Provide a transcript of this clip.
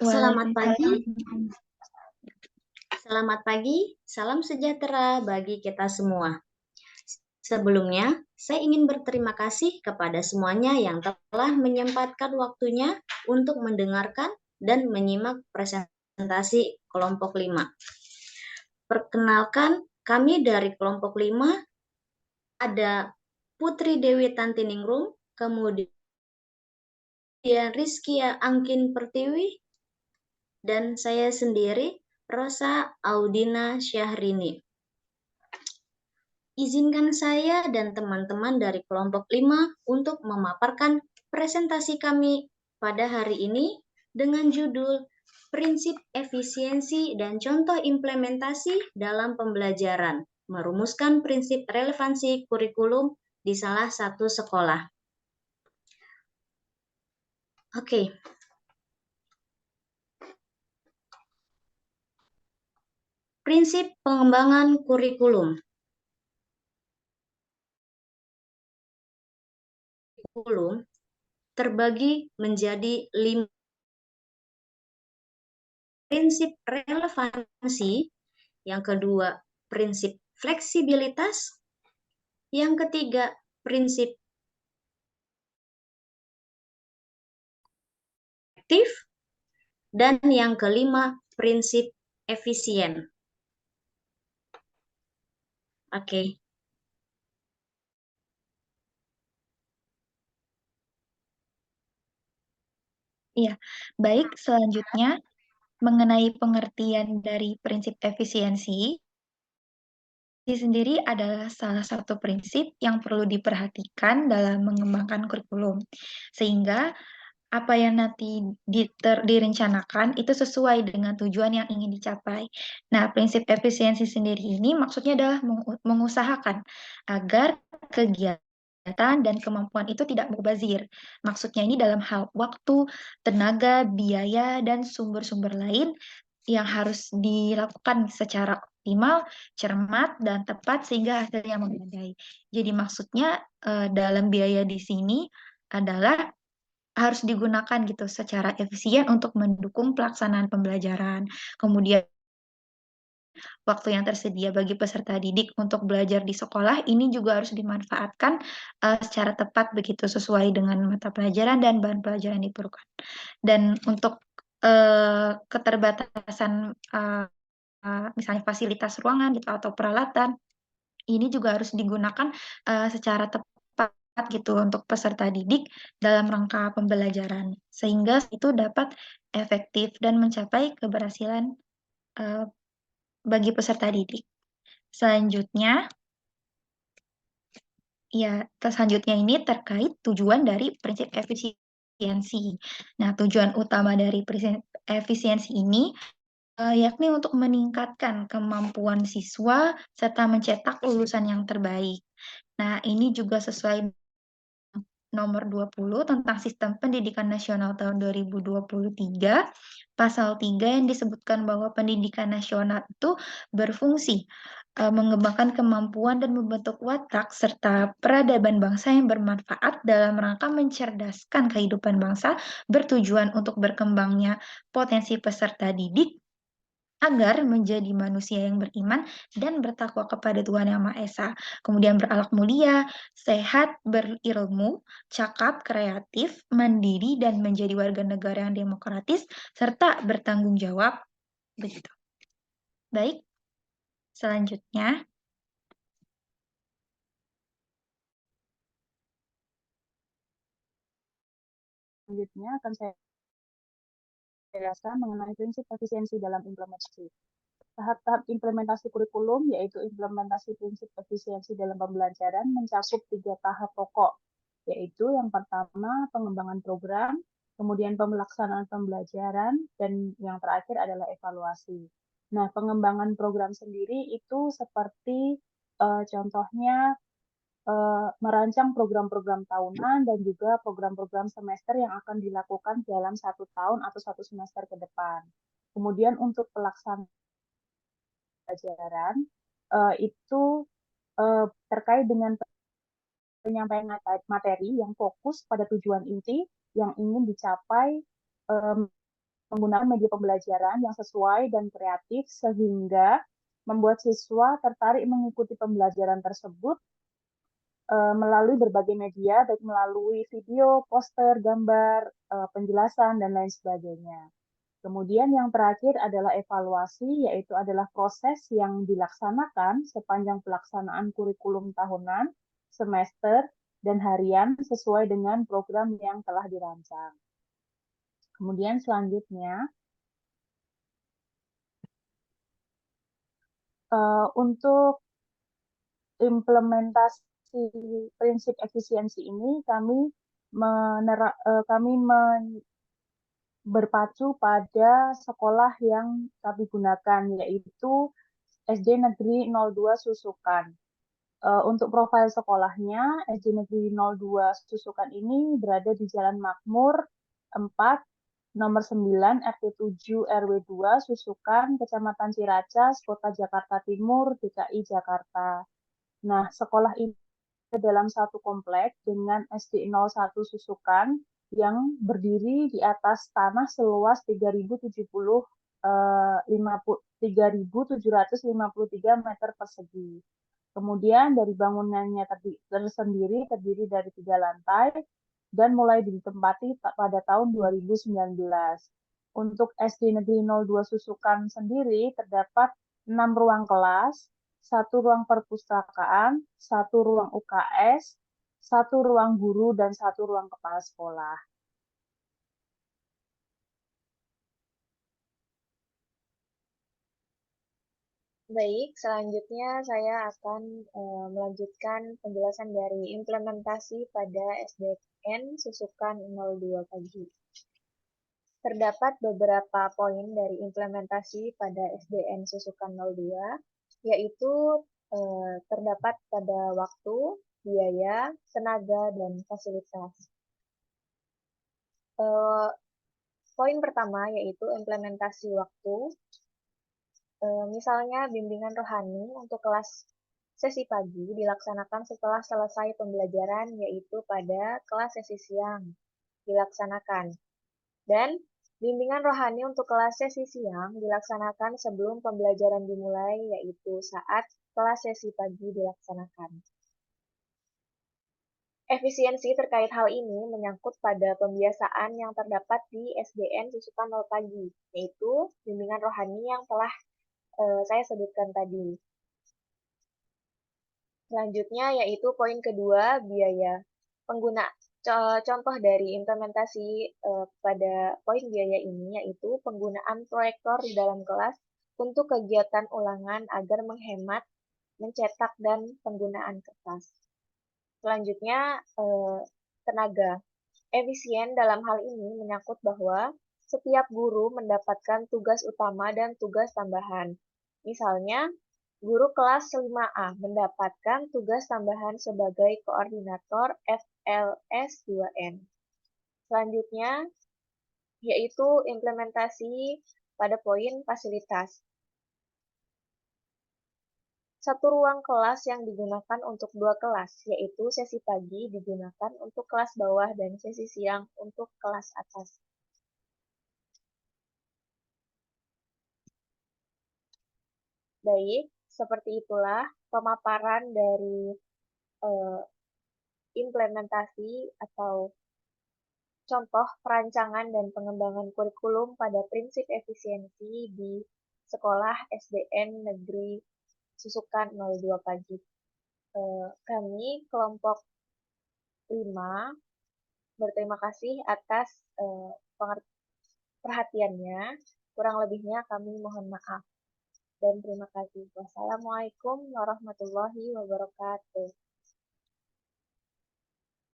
Selamat pagi. Waalaikumsalam. Selamat pagi, salam sejahtera bagi kita semua. Sebelumnya, saya ingin berterima kasih kepada semuanya yang telah menyempatkan waktunya untuk mendengarkan dan menyimak presentasi kelompok 5. Perkenalkan, kami dari kelompok 5 ada Putri Dewi Tantiningrum, kemudian Rizkia Angkin Pertiwi, dan saya sendiri, Rosa Audina Syahrini. Izinkan saya dan teman-teman dari kelompok 5 untuk memaparkan presentasi kami pada hari ini dengan judul Prinsip Efisiensi dan Contoh Implementasi dalam Pembelajaran, merumuskan prinsip relevansi kurikulum di salah satu sekolah. Oke. Prinsip pengembangan kurikulum. Kurikulum terbagi menjadi 5 prinsip relevansi, yang kedua prinsip fleksibilitas, yang ketiga prinsip efektif, dan yang kelima prinsip efisien. Oke. Iya, baik. Selanjutnya, mengenai pengertian dari prinsip efisiensi, ini sendiri adalah salah satu prinsip yang perlu diperhatikan dalam mengembangkan kurikulum. Sehingga apa yang nanti direncanakan itu sesuai dengan tujuan yang ingin dicapai. Nah, prinsip efisiensi sendiri ini maksudnya adalah mengusahakan agar kegiatan dan kemampuan itu tidak mubazir. Maksudnya ini dalam hal waktu, tenaga, biaya, dan sumber-sumber lain yang harus dilakukan secara optimal, cermat, dan tepat sehingga hasilnya memadai. Jadi maksudnya dalam biaya di sini adalah harus digunakan gitu secara efisien untuk mendukung pelaksanaan pembelajaran. Kemudian waktu yang tersedia bagi peserta didik untuk belajar di sekolah ini juga harus dimanfaatkan secara tepat begitu sesuai dengan mata pelajaran dan bahan pelajaran yang diperlukan. Dan untuk keterbatasan misalnya fasilitas ruangan gitu atau peralatan ini juga harus digunakan secara tepat gitu untuk peserta didik dalam rangka pembelajaran sehingga itu dapat efektif dan mencapai keberhasilan bagi peserta didik. Selanjutnya ini terkait tujuan dari prinsip efisiensi. Nah, tujuan utama dari prinsip efisiensi ini yakni untuk meningkatkan kemampuan siswa serta mencetak lulusan yang terbaik. Nah, ini juga sesuai nomor 20 tentang Sistem Pendidikan Nasional tahun 2023, pasal 3 yang disebutkan bahwa pendidikan nasional itu berfungsi mengembangkan kemampuan dan membentuk watak serta peradaban bangsa yang bermanfaat dalam rangka mencerdaskan kehidupan bangsa, bertujuan untuk berkembangnya potensi peserta didik agar menjadi manusia yang beriman dan bertakwa kepada Tuhan Yang Maha Esa. Kemudian berakhlak mulia, sehat, berilmu, cakap, kreatif, mandiri, dan menjadi warga negara yang demokratis, serta bertanggung jawab. Begitu. Baik, selanjutnya. Selanjutnya akan saya jelaskan mengenai prinsip efisiensi dalam implementasi. Tahap-tahap implementasi kurikulum, yaitu implementasi prinsip efisiensi dalam pembelajaran, mencakup 3 tahap pokok, yaitu yang pertama pengembangan program, kemudian pelaksanaan pembelajaran, dan yang terakhir adalah evaluasi. Nah, pengembangan program sendiri itu seperti contohnya merancang program-program tahunan dan juga program-program semester yang akan dilakukan dalam 1 tahun atau 1 semester ke depan. Kemudian untuk pelaksanaan pelajaran itu terkait dengan penyampaian materi yang fokus pada tujuan inti yang ingin dicapai penggunaan media pembelajaran yang sesuai dan kreatif sehingga membuat siswa tertarik mengikuti pembelajaran tersebut melalui berbagai media, baik melalui video, poster, gambar, penjelasan, dan lain sebagainya. Kemudian yang terakhir adalah evaluasi, yaitu adalah proses yang dilaksanakan sepanjang pelaksanaan kurikulum tahunan, semester, dan harian sesuai dengan program yang telah dirancang. Kemudian selanjutnya, untuk implementasi prinsip efisiensi ini kami berpacu pada sekolah yang kami gunakan, yaitu SD Negeri 02 Susukan. Untuk profil sekolahnya, SD Negeri 02 Susukan ini berada di Jalan Makmur 4, nomor 9, RT 7, RW 2, Susukan, Kecamatan Ciracas, Kota Jakarta Timur, DKI Jakarta. Nah, sekolah ini dalam satu komplek dengan SD 01 Susukan yang berdiri di atas tanah seluas 3.753 meter persegi. Kemudian dari bangunannya tersendiri terdiri dari 3 lantai dan mulai ditempati pada tahun 2019. Untuk SD Negeri 02 Susukan sendiri terdapat 6 ruang kelas, 1 ruang perpustakaan, 1 ruang UKS, 1 ruang guru, dan 1 ruang kepala sekolah. Baik, selanjutnya saya akan melanjutkan penjelasan dari implementasi pada SDN Susukan 02 Pagi. Terdapat beberapa poin dari implementasi pada SDN Susukan 02, yaitu terdapat pada waktu, biaya, tenaga, dan fasilitas. Poin pertama yaitu implementasi waktu. Misalnya bimbingan rohani untuk kelas sesi pagi dilaksanakan setelah selesai pembelajaran, yaitu pada kelas sesi siang dilaksanakan. Dan bimbingan rohani untuk kelas sesi siang dilaksanakan sebelum pembelajaran dimulai, yaitu saat kelas sesi pagi dilaksanakan. Efisiensi terkait hal ini menyangkut pada pembiasaan yang terdapat di SDN Susukan 0 Pagi, yaitu bimbingan rohani yang telah saya sebutkan tadi. Selanjutnya yaitu poin kedua, biaya. Contoh dari implementasi pada poin biaya ini yaitu penggunaan proyektor di dalam kelas untuk kegiatan ulangan agar menghemat mencetak dan penggunaan kertas. Selanjutnya, tenaga. Efisien dalam hal ini menyangkut bahwa setiap guru mendapatkan tugas utama dan tugas tambahan. Misalnya, guru kelas 5A mendapatkan tugas tambahan sebagai koordinator FLS 2N. Selanjutnya, yaitu implementasi pada poin fasilitas. Satu ruang kelas yang digunakan untuk 2 kelas, yaitu sesi pagi digunakan untuk kelas bawah dan sesi siang untuk kelas atas. Baik, seperti itulah pemaparan dari implementasi atau contoh perancangan dan pengembangan kurikulum pada prinsip efisiensi di sekolah SDN Negeri Susukan 02 Pagi. Kami kelompok 5 berterima kasih atas perhatiannya. Kurang lebihnya kami mohon maaf. Dan terima kasih. Wassalamualaikum warahmatullahi wabarakatuh.